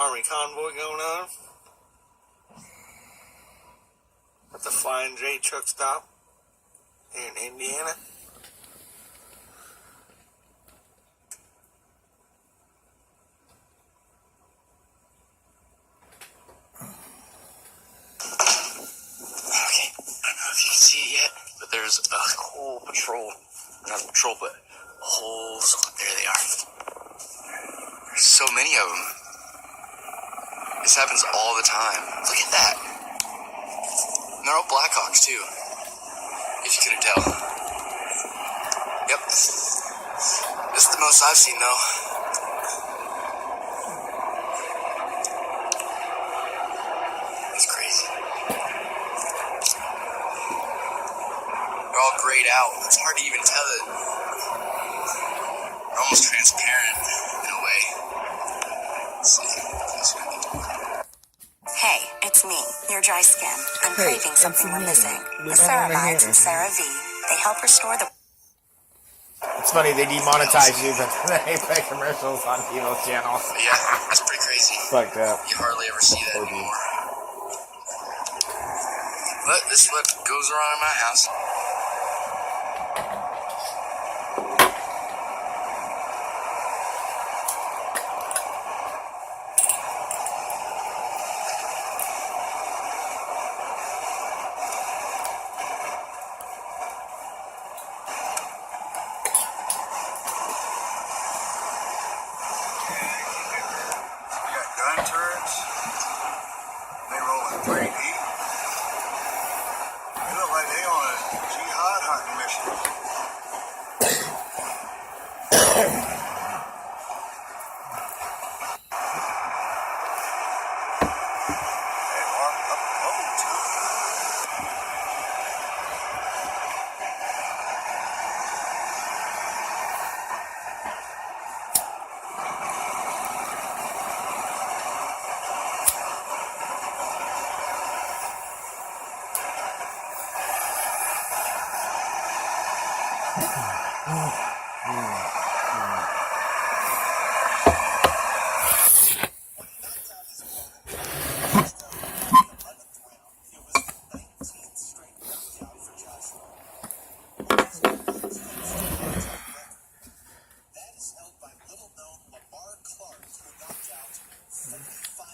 army convoy going on at the Flying J truck stop here in Indiana. Okay, I don't know if you can see it yet, but there's a whole patrol, not a patrol, but whole, there they are. There's so many of them. This happens all the time. Look at that. And they're all Blackhawks too, if you couldn't tell. Yep. This is the most I've seen though. It's crazy. They're all grayed out. It's hard to even tell it. They're almost transparent in a way. Let's see. Hey, it's me, your dry skin. I'm craving something we're missing. The ceramides and CeraVe. They help restore the... It's funny, they demonetize you, but they play commercials on people's channels. Yeah, that's pretty crazy. Fucked up. You hardly ever see that anymore. But this is what goes around in my house. Gun turrets. They rolling pretty deep. They look like they on a jihad hunting mission. They are up close.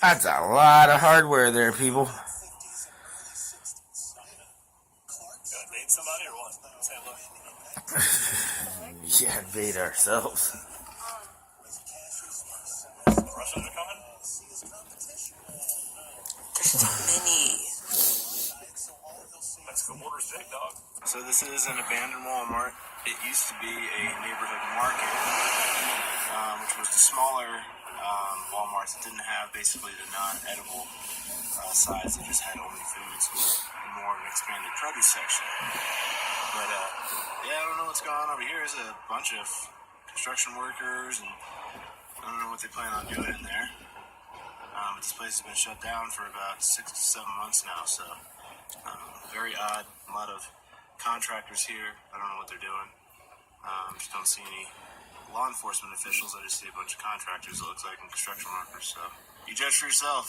That's a lot of hardware there, people. Invade somebody or what? Say hello. Yeah, invade ourselves. The Russians are coming? There's too many. Mexico border's big, dog. So this is an abandoned Walmart. It used to be a neighborhood market, which was the smaller Walmarts that didn't have basically the non-edible sides. They just had only foods and more of an expanded produce section. But yeah, I don't know what's going on over here. There's a bunch of construction workers, and I don't know what they plan on doing in there. But this place has been shut down for about 6 to 7 months now, so very odd. A lot of contractors here. I don't know what they're doing. Just don't see any law enforcement officials. I just see a bunch of contractors, it looks like, and construction workers. So you judge for yourself.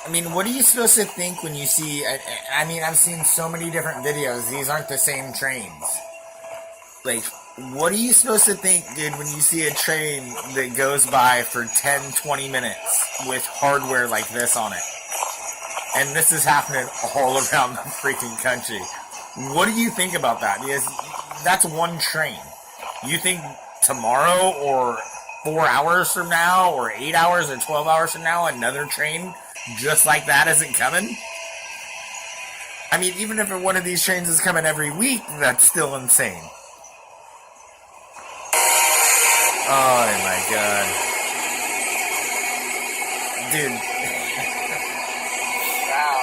I mean, what are you supposed to think when you see... I mean, I've seen so many different videos. These aren't the same trains. Like, what are you supposed to think, dude, when you see a train that goes by for 10, 20 minutes with hardware like this on it? And this is happening all around the freaking country. What do you think about that? Because that's one train. You think tomorrow or 4 hours from now or 8 hours or 12 hours from now another train just like that isn't coming? I mean, even if one of these trains is coming every week, that's still insane. Oh my god. Dude. Wow.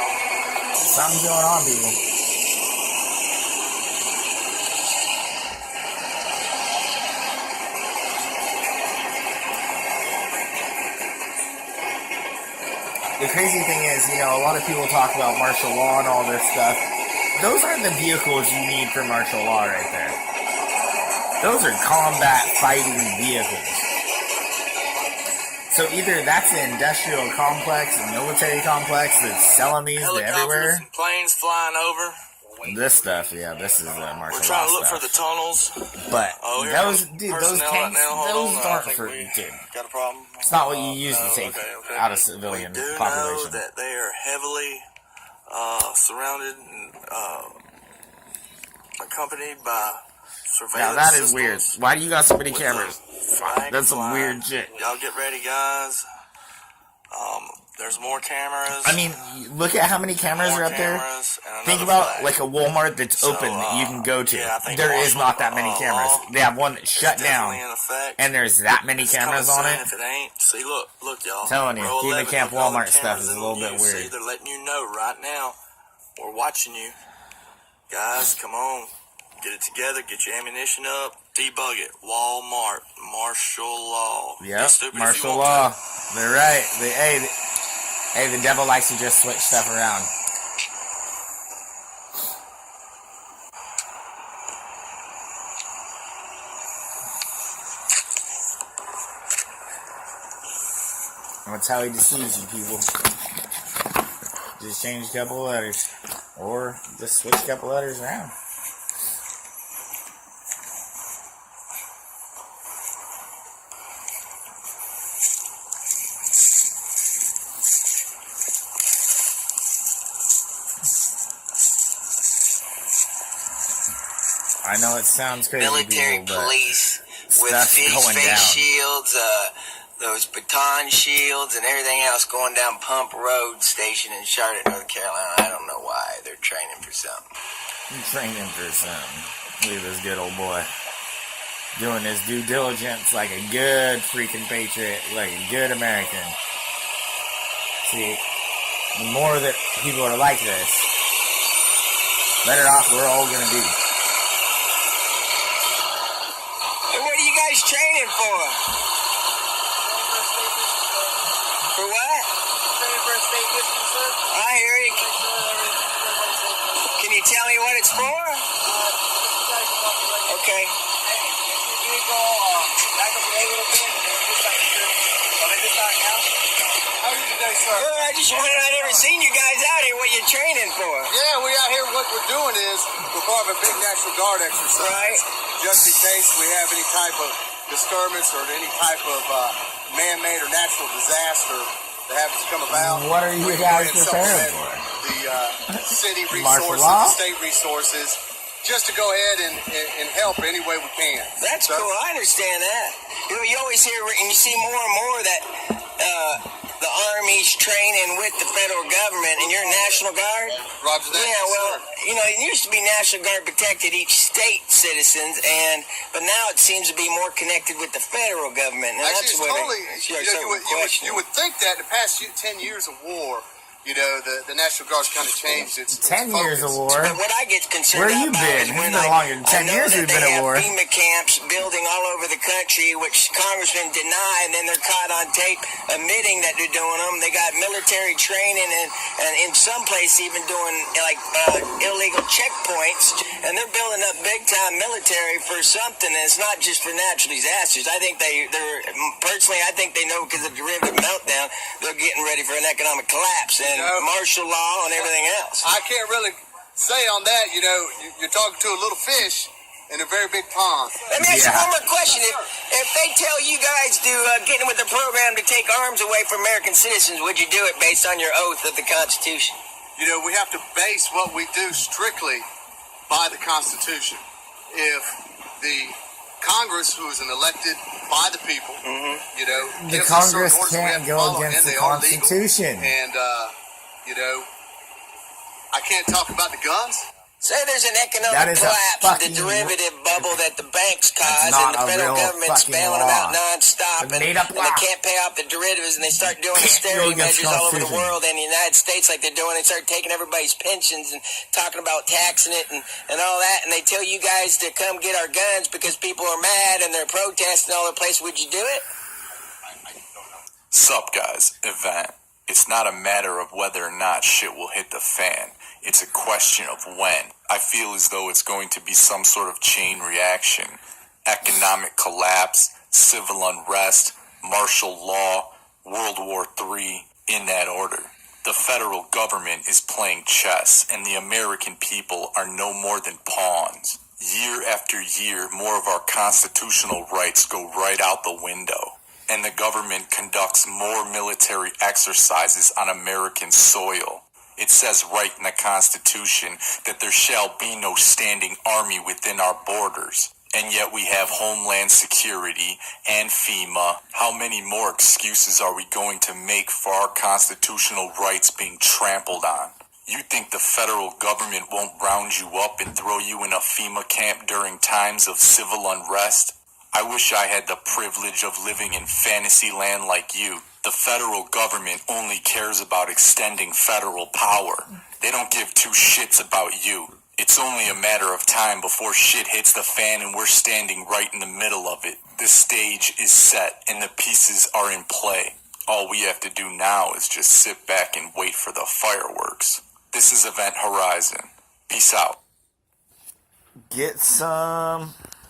Something's going on, people. the crazy thing is, you know, a lot of people talk about martial law and all this stuff. Those aren't the vehicles you need for martial law right there. Those are combat fighting vehicles. So either that's an industrial complex, a military complex that's selling these to everywhere. And planes flying over. This stuff, yeah, this is martial law We're trying to look stuff. for the tunnels. But here those, comes dude, those personnel tanks, right now. Hold those on, I aren't think for, we dude. Got a problem? It's not what you use to No, take okay. out a civilian We do population. know that they are heavily surrounded and accompanied by Now surveillance that is systems weird. Why do you got so many with cameras? the flag That's some flying. weird shit. Y'all get ready, guys. There's more cameras. I mean, look at how many cameras more are up there. cameras and Think another about flag. like a Walmart that's open that you can go to. yeah, I think There is martial not that many cameras. law They have one that's shut It's definitely down, in effect. and there's that many It's cameras coming on soon it. If it ain't, see, look, y'all. Telling you, Row keeping 11, Camp look at all the Walmart stuff cameras is a in little bit use. weird. See, they're letting you know right now. We're watching you, guys. Come on, get it together. Get your ammunition up. Debug it. Walmart, martial law. Be Yep, stupid if you martial want law. to. They're right. Hey, the devil likes to just switch stuff around. That's how he deceives you, people. Just change a couple of letters. Or just switch a couple letters around. I know it sounds crazy, Military people, but police with stuff's going face down. shields, those baton shields, and everything else going down Pump Road Station in Charlotte, North Carolina. I don't know why. They're training for something. I'm training for something. Look at this good old boy. Doing his due diligence like a good freaking patriot, like a good American. See, the more that people are like this, better off we're all gonna be. What are you guys training for? For what? Training for a state mission, sir. I hear you. Make sure everything's Can you tell me what it's for? Okay. vehicle, back up the road a little bit, and just like here. Are they just out now? How are you today, sir? Well, I just wanted, I never seen you guys out here. What you training for? Yeah, we out here, what we're doing is, we're part of a big National Guard exercise. Right. Just in case we have any type of disturbance or any type of man-made or natural disaster that happens to come about. What are you we can guys go ahead and preparing supplement for? The city Martial resources, law? the state resources, just to go ahead and help any way we can. That's So- cool. I understand that. You always hear and you see more and more that the Army's training with the federal government, and you're National Guard. Roger that. Yeah, well, sir. you know, it used to be National Guard protected each state citizens, but now it seems to be more connected with the federal government. And Actually, that's it's what only, question. you would think that the past 10 years of war, you know, the National Guard's kind of changed its 10 years of focus. war. But what I get concerned Where you about been? is It's when been longer than 10 I know years that we've they been at have war. FEMA camps building all over the country, which congressmen deny, and then they're caught on tape admitting that they're doing them. They got military training and in some places even doing like illegal checkpoints, and they're building up big time military for something. And it's not just for natural disasters. I think they're personally, I think they know because of the derivative meltdown, they're getting ready for an economic collapse and martial law and everything else. I can't really say on that, you know, you're talking to a little fish in a very big pond. Let me ask you Yeah. one more question. If they tell you guys to get in with the program to take arms away from American citizens, would you do it based on your oath of the Constitution? You know, we have to base what we do strictly by the Constitution. If the Congress, who is an elected by the people, you know, The gives us Congress certain orders we have can't to go follow, against and the they are legal. Constitution. And, you know, I can't talk about the guns. Say there's an That economic is a collapse, the fucking- derivative bubble that the banks cause, not and the a federal real government's fucking bailing law. them out nonstop, It's a and made-up they law. can't pay off the derivatives, and they start doing Can't go austerity against measures all over the Constitution. world and the United States like they're doing. They start taking everybody's pensions and talking about taxing it and all that, and they tell you guys to come get our guns because people are mad and they're protesting all the place. Would you do it? Sup, guys? Event. It's not a matter of whether or not shit will hit the fan. It's a question of when. I feel as though it's going to be some sort of chain reaction. Economic collapse, civil unrest, martial law, World War III, in that order. The federal government is playing chess, and the American people are no more than pawns. Year after year, more of our constitutional rights go right out the window, and the government conducts more military exercises on American soil. It says right in the Constitution that there shall be no standing army within our borders. And yet we have Homeland Security and FEMA. How many more excuses are we going to make for our constitutional rights being trampled on? You think the federal government won't round you up and throw you in a FEMA camp during times of civil unrest? I wish I had the privilege of living in fantasy land like you. The federal government only cares about extending federal power. They don't give two shits about you. It's only a matter of time before shit hits the fan and we're standing right in the middle of it. The stage is set and the pieces are in play. All we have to do now is just sit back and wait for the fireworks. This is Event Horizon. Peace out. Get some